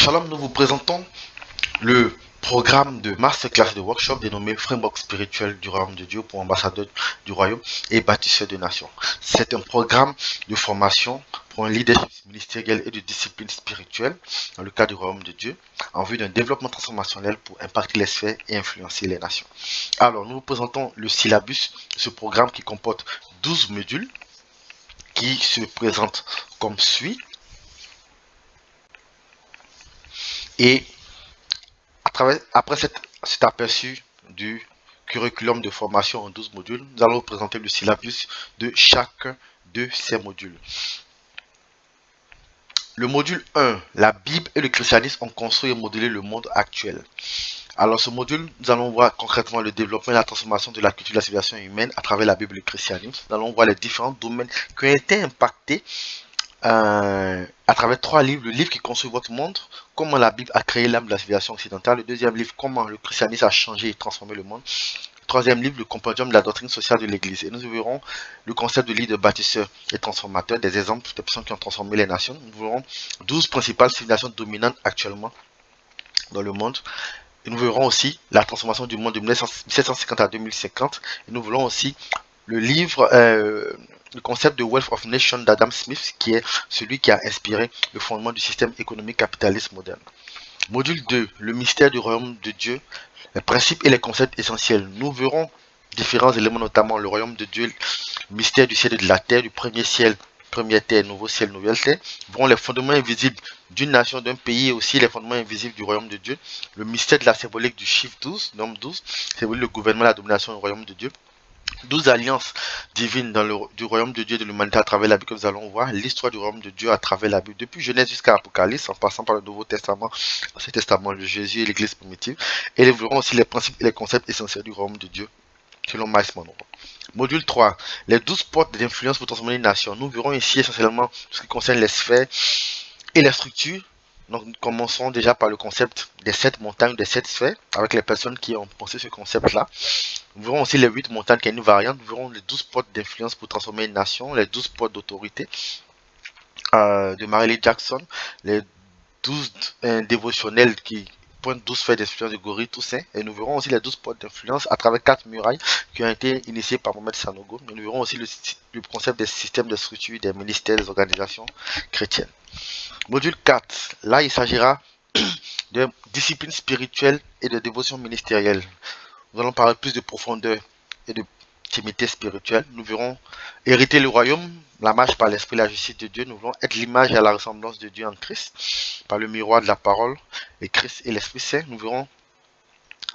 Shalom, nous vous présentons le programme de masterclass de workshop dénommé Framework spirituel du royaume de Dieu pour ambassadeurs du royaume et bâtisseurs de nations. C'est un programme de formation pour un leadership ministériel et de discipline spirituelle dans le cadre du royaume de Dieu en vue d'un développement transformationnel pour impacter les sphères et influencer les nations. Alors, nous vous présentons le syllabus de ce programme qui comporte 12 modules qui se présentent comme suit. Et après cet aperçu du curriculum de formation en 12 modules, nous allons vous présenter le syllabus de chacun de ces modules. Le module 1, la Bible et le christianisme ont construit et modélé le monde actuel. Alors ce module, nous allons voir concrètement le développement et la transformation de la culture de la civilisation humaine à travers la Bible et le christianisme. Nous allons voir les différents domaines qui ont été impactés à travers 3 livres. Le livre qui construit votre monde, comment la Bible a créé l'âme de la civilisation occidentale. Le deuxième livre, comment le christianisme a changé et transformé le monde. Le troisième livre, le compendium de la doctrine sociale de l'Église. Et nous verrons le concept de leader, bâtisseur et transformateur, des exemples de personnes qui ont transformé les nations. Nous verrons 12 principales civilisations dominantes actuellement dans le monde. Et nous verrons aussi la transformation du monde de 1750 à 2050. Et nous verrons aussi le livre, le concept de Wealth of Nation d'Adam Smith, qui est celui qui a inspiré le fondement du système économique capitaliste moderne. Module 2, le mystère du royaume de Dieu, les principes et les concepts essentiels. Nous verrons différents éléments, notamment le royaume de Dieu, le mystère du ciel et de la terre, du premier ciel, première terre, nouveau ciel, nouvelle terre. Nous verrons les fondements invisibles d'une nation, d'un pays et aussi les fondements invisibles du royaume de Dieu. Le mystère de la symbolique du chiffre 12, nombre 12, symbolique le gouvernement, la domination du royaume de Dieu. 12 alliances divines du royaume de Dieu et de l'humanité à travers la Bible que nous allons voir, l'histoire du royaume de Dieu à travers la Bible, depuis Genèse jusqu'à Apocalypse, en passant par le Nouveau Testament, l'Ancien Testament de Jésus et l'Église primitive. Et nous verrons aussi les principes et les concepts essentiels du royaume de Dieu, selon Miles Monroe. Module 3, les 12 portes d'influence pour transformer les nations. Nous verrons ici essentiellement ce qui concerne les sphères et les structures. Donc nous commençons déjà par le concept des 7 montagnes, des 7 sphères, avec les personnes qui ont pensé ce concept-là. Nous verrons aussi les 8 montagnes qui est une variante. Nous verrons les 12 portes d'influence pour transformer une nation, les 12 portes d'autorité de Marilyn Jackson, les 12 dévotionnels qui pointent 12 faits d'influence de Gorille Toussaint. Et nous verrons aussi les 12 portes d'influence à travers 4 murailles qui ont été initiées par Mohamed Sanogo. Et nous verrons aussi le concept des systèmes de structure, des ministères, des organisations chrétiennes. Module 4. Là, il s'agira de discipline spirituelle et de dévotion ministérielle. Nous allons parler plus de profondeur et de intimité spirituelle. Nous verrons hériter le royaume, la marche par l'esprit, la justice de Dieu. Nous voulons être l'image et la ressemblance de Dieu en Christ, par le miroir de la parole, et Christ et l'Esprit Saint. Nous verrons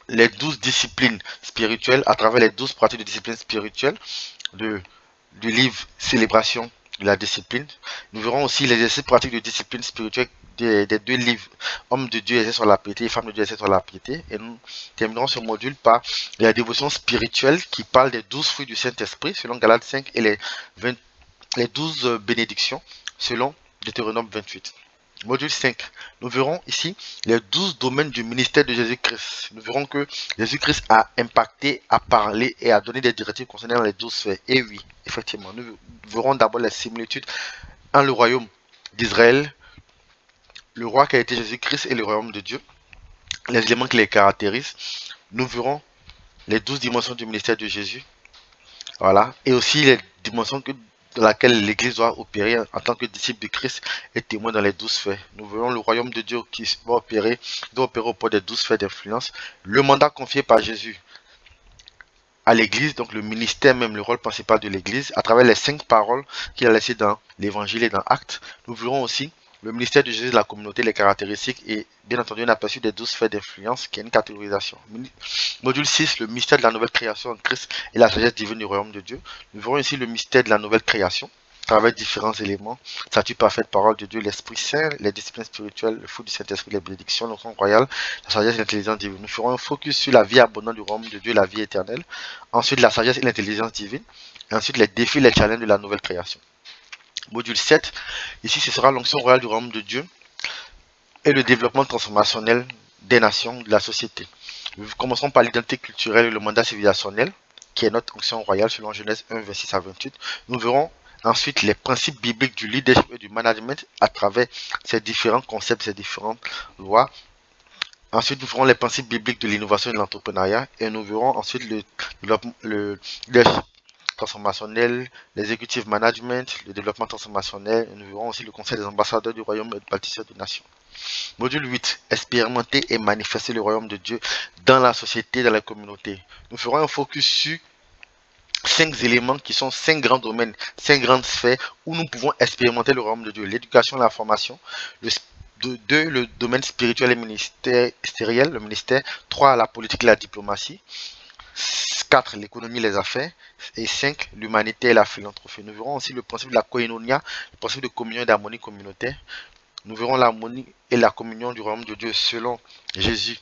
les 12 disciplines spirituelles à travers les 12 pratiques de discipline spirituelle du livre Célébration de la discipline. Nous verrons aussi les exercices pratiques de discipline spirituelle des 2 livres, Hommes de Dieu exercés sur la piété et Femmes de Dieu exercés sur la piété. Et nous terminerons ce module par la dévotion spirituelle qui parle des 12 fruits du Saint-Esprit selon Galates 5 et les 12 bénédictions selon Deutéronome 28. Module 5, nous verrons ici les 12 domaines du ministère de Jésus-Christ. Nous verrons que Jésus-Christ a impacté, a parlé et a donné des directives concernant les 12 sphères. Et oui, effectivement, nous verrons d'abord les similitudes entre le royaume d'Israël, le roi qui a été Jésus-Christ et le royaume de Dieu, les éléments qui les caractérisent. Nous verrons les 12 dimensions du ministère de Jésus. Voilà. Et aussi les dimensions dans lesquelles l'Église doit opérer en tant que disciple de Christ et témoin dans les 12 sphères. Nous verrons le royaume de Dieu qui doit opérer au point des 12 sphères d'influence. Le mandat confié par Jésus à l'Église, donc le ministère même, le rôle principal de l'Église, à travers les 5 paroles qu'il a laissées dans l'Évangile et dans Actes. Nous verrons aussi le ministère de Jésus de la communauté, les caractéristiques et bien entendu un aperçu des 12 sphères d'influence qui est une catégorisation. Module 6, le mystère de la nouvelle création en Christ et la sagesse divine du royaume de Dieu. Nous verrons ici le mystère de la nouvelle création à travers différents éléments, statut parfaite, parole de Dieu, l'Esprit Saint, les disciplines spirituelles, le fruit du Saint-Esprit, les bénédictions, l'onction royale, la sagesse et l'intelligence divine. Nous ferons un focus sur la vie abondante du royaume de Dieu, la vie éternelle, ensuite la sagesse et l'intelligence divine, et ensuite les défis, les challenges de la nouvelle création. Module 7, ici ce sera l'onction royale du royaume de Dieu et le développement transformationnel des nations, de la société. Nous commencerons par l'identité culturelle et le mandat civilisationnel, qui est notre onction royale selon Genèse 1, 26 à 28. Nous verrons Ensuite, les principes bibliques du leadership et du management à travers ces différents concepts, ces différentes lois. Ensuite, nous ferons les principes bibliques de l'innovation et de l'entrepreneuriat et nous verrons ensuite le leadership transformationnel, l'executive management, le développement transformationnel et nous verrons aussi le conseil des ambassadeurs du royaume et de bâtisseurs de nations. Module 8. Expérimenter et manifester le royaume de Dieu dans la société, dans la communauté. Nous ferons un focus sur 5 éléments qui sont 5 grands domaines, 5 grandes sphères où nous pouvons expérimenter le royaume de Dieu. L'éducation, la formation, le domaine spirituel et ministériel, le ministère. 3. La politique et la diplomatie. 4. L'économie et les affaires. Et 5. L'humanité et la philanthropie. Nous verrons aussi le principe de la koinonia, le principe de communion et d'harmonie communautaire. Nous verrons l'harmonie et la communion du royaume de Dieu selon Jésus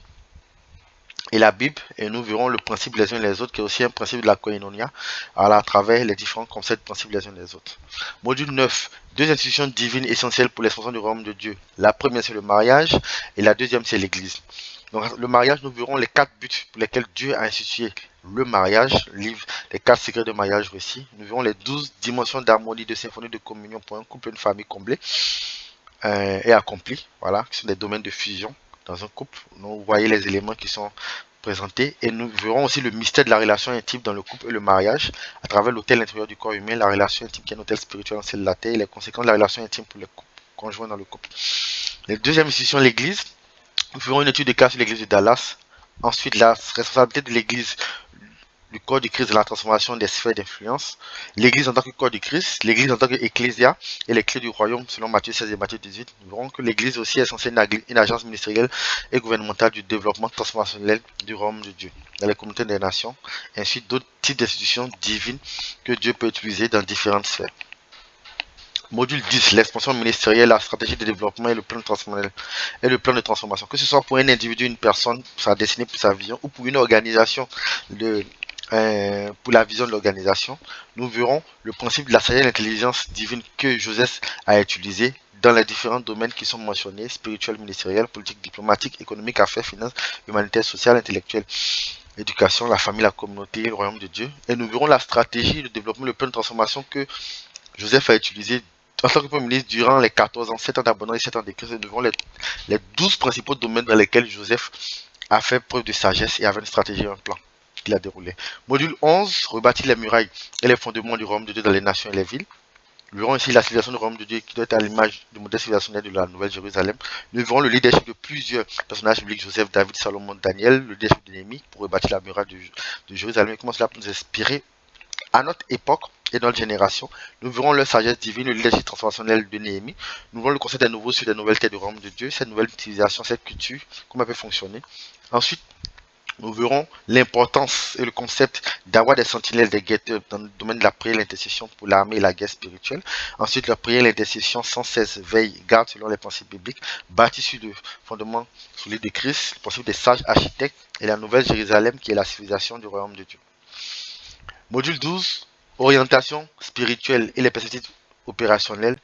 et la Bible, et nous verrons le principe les uns les autres, qui est aussi un principe de la koinonia, à travers les différents concepts de principes les uns les autres. Module 9. 2 institutions divines essentielles pour l'expansion du royaume de Dieu. La première, c'est le mariage, et la deuxième, c'est l'église. Donc, le mariage, nous verrons les 4 buts pour lesquels Dieu a institué le mariage, livre les 4 secrets de mariage récits. Nous verrons les 12 dimensions d'harmonie, de symphonie, de communion pour un couple et une famille comblée et accomplie. Voilà, qui sont des domaines de fusion dans un couple. Donc, vous voyez les éléments qui sont présentés et nous verrons aussi le mystère de la relation intime dans le couple et le mariage à travers l'autel intérieur du corps humain, la relation intime qui est un autel spirituel en ciel de la terre et les conséquences de la relation intime pour les conjoints dans le couple. La deuxième institution, l'église. Nous ferons une étude de cas sur l'église de Dallas. Ensuite, la responsabilité de l'église, du corps du Christ, de la transformation des sphères d'influence, l'église en tant que corps du Christ, l'église en tant qu'ecclésia et les clés du royaume selon Matthieu 16 et Matthieu 18. Nous verrons que l'église aussi est censée être une agence ministérielle et gouvernementale du développement transformationnel du royaume de Dieu dans les communautés des nations, et ainsi d'autres types d'institutions divines que Dieu peut utiliser dans différentes sphères. Module 10, l'expansion ministérielle, la stratégie de développement et le plan de transformation. Que ce soit pour un individu, une personne, pour sa destinée, pour sa vision, ou pour une organisation, pour la vision de l'organisation, nous verrons le principe de la sagesse et l'intelligence divine que Joseph a utilisé dans les différents domaines qui sont mentionnés, spirituel, ministériel, politique, diplomatique, économique, affaires, finances, humanitaire, social, intellectuel, éducation, la famille, la communauté, le royaume de Dieu. Et nous verrons la stratégie de développement, le plan de transformation que Joseph a utilisé en tant que Premier ministre durant les 14 ans, 7 ans d'abondance et 7 ans de crise. Nous verrons les 12 principaux domaines dans lesquels Joseph a fait preuve de sagesse et avait une stratégie et un plan qu'il a déroulé. Module 11, rebâtir les murailles et les fondements du royaume de Dieu dans les nations et les villes. Nous verrons ici la civilisation du royaume de Dieu qui doit être à l'image du modèle civilisationnel de la Nouvelle Jérusalem. Nous verrons le leadership de plusieurs personnages bibliques, Joseph, David, Salomon, Daniel, le leadership de Néhémie pour rebâtir la muraille de Jérusalem et comment cela peut nous inspirer à notre époque et notre génération. Nous verrons leur sagesse divine, le leadership transformationnel de Néhémie. Nous verrons le concept des nouveaux sur des nouvelles terres du royaume de Dieu, cette nouvelle utilisation, cette culture, comment elle peut fonctionner. Ensuite, nous verrons l'importance et le concept d'avoir des sentinelles, des guetteurs dans le domaine de la prière et l'intercession pour l'armée et la guerre spirituelle. Ensuite, la prière et l'intercession sans cesse veille, garde selon les principes bibliques, bâtis sur le fondement solide de Christ, le principe des sages architectes et la nouvelle Jérusalem qui est la civilisation du royaume de Dieu. Module 12, orientation spirituelle et les perspectives opérationnelles.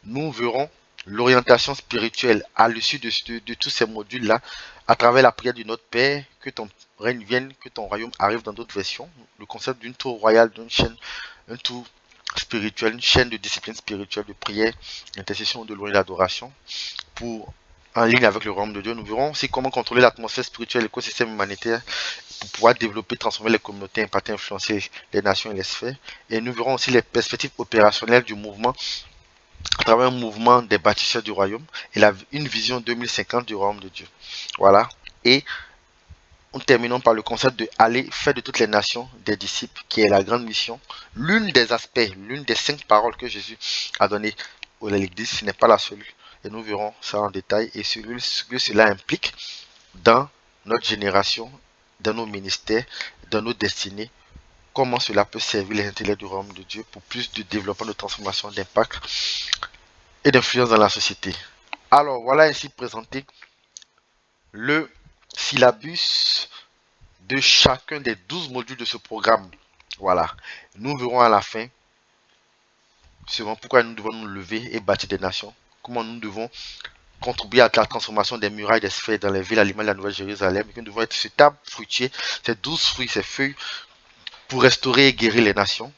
Nous verrons l'orientation spirituelle à l'issue de tous ces modules-là, à travers la prière de notre Père, que ton règne vienne, que ton royaume arrive dans d'autres versions. Le concept d'une tour royale, d'une chaîne, un tour spirituel, une chaîne de discipline spirituelle, de prière, d'intercession, de louange et d'adoration, en ligne avec le royaume de Dieu. Nous verrons aussi comment contrôler l'atmosphère spirituelle, l'écosystème humanitaire, pour pouvoir développer, transformer les communautés, impacter, influencer les nations et les sphères. Et nous verrons aussi les perspectives opérationnelles du mouvement à travers un mouvement des bâtisseurs du royaume et une vision 2050 du royaume de Dieu. Voilà. Et nous terminons par le concept de aller faire de toutes les nations des disciples, qui est la grande mission. L'une des aspects, l'une des 5 paroles que Jésus a données à l'Église, ce n'est pas la seule. Et nous verrons ça en détail et ce que cela implique dans notre génération, dans nos ministères, dans nos destinées, comment cela peut servir les intérêts du royaume de Dieu pour plus de développement, de transformation, d'impact et d'influence dans la société. Alors voilà ainsi présenté le syllabus de chacun des 12 modules de ce programme. Voilà, nous verrons à la fin pourquoi nous devons nous lever et bâtir des nations, comment nous devons contribuer à la transformation des murailles, des sphères dans les villes à l'image de la Nouvelle Jérusalem, et que nous devons être cet arbre fruitier, ces 12 fruits, ces feuilles, pour restaurer et guérir les nations,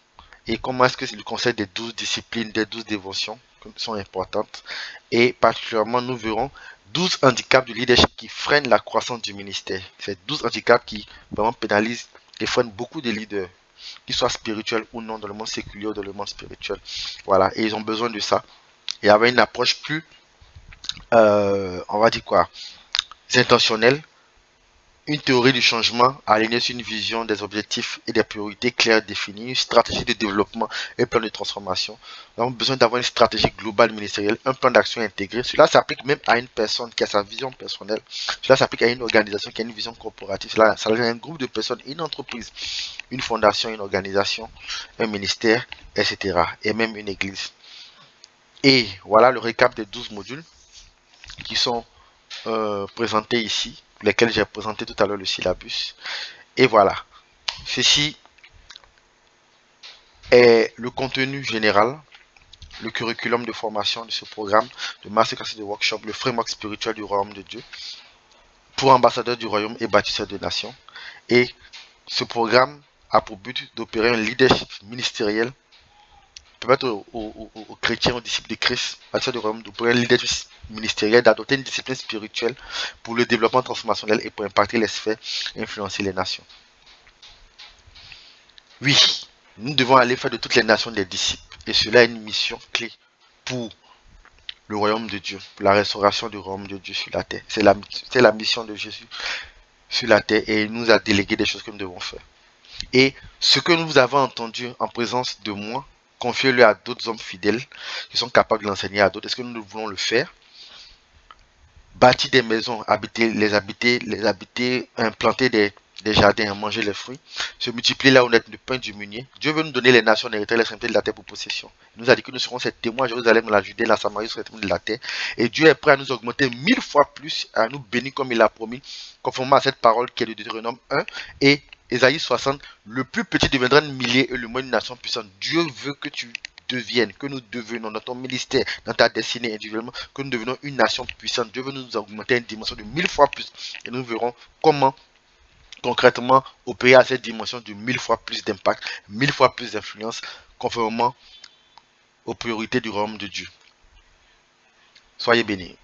et comment est-ce que le conseil des 12 disciplines, des 12 dévotions sont importantes. Et particulièrement, nous verrons 12 handicaps du leadership qui freinent la croissance du ministère. Ces 12 handicaps qui vraiment pénalisent et freinent beaucoup de leaders, qu'ils soient spirituels ou non, dans le monde séculier ou dans le monde spirituel. Voilà, et ils ont besoin de ça. Et avec une approche plus, on va dire quoi, intentionnelle, une théorie du changement alignée sur une vision des objectifs et des priorités claires définies, une stratégie de développement et un plan de transformation. Nous avons besoin d'avoir une stratégie globale ministérielle, un plan d'action intégré. Cela s'applique même à une personne qui a sa vision personnelle. Cela s'applique à une organisation qui a une vision corporative. Cela s'applique à un groupe de personnes, une entreprise, une fondation, une organisation, un ministère, etc. Et même une église. Et voilà le récap des 12 modules qui sont présentés ici, lesquels j'ai présenté tout à l'heure le syllabus. Et voilà, ceci est le contenu général, le curriculum de formation de ce programme de masterclass et de workshop, le framework spirituel du royaume de Dieu pour ambassadeurs du royaume et bâtisseurs de nations. Et ce programme a pour but d'opérer un leadership ministériel, permettre aux chrétiens, aux disciples de Christ, bâtisseurs du royaume, d'opérer un leadership ministériel, d'adopter une discipline spirituelle pour le développement transformationnel et pour impacter les sphères et influencer les nations. Oui, nous devons aller faire de toutes les nations des disciples. Et cela est une mission clé pour le royaume de Dieu, pour la restauration du royaume de Dieu sur la terre. C'est la mission de Jésus sur la terre et il nous a délégué des choses que nous devons faire. Et ce que nous avons entendu en présence de moi, confiez-le à d'autres hommes fidèles qui sont capables de l'enseigner à d'autres. Est-ce que nous voulons le faire? Bâtir des maisons, habiter, implanter des jardins, manger les fruits, se multiplier là où on est le pain du meunier. Dieu veut nous donner les nations héritées, les extrémités de la terre pour possession. Il nous a dit que nous serons ses témoins à Jérusalem, la Judée, la Samarie, sur les extrémités de la terre. Et Dieu est prêt à nous augmenter 1000 fois plus, à nous bénir comme il l'a promis, conformément à cette parole qui est de Deutéronome 1 et Ésaïe 60. Le plus petit deviendra un millier et le moins une nation puissante. Dieu veut que tu deviennes, que nous devenions dans ton ministère, dans ta destinée individuellement, que nous devenons une nation puissante. Dieu veut nous augmenter à une dimension de 1000 fois plus. Et nous verrons comment concrètement opérer à cette dimension de 1000 fois plus d'impact, 1000 fois plus d'influence, conformément aux priorités du royaume de Dieu. Soyez bénis.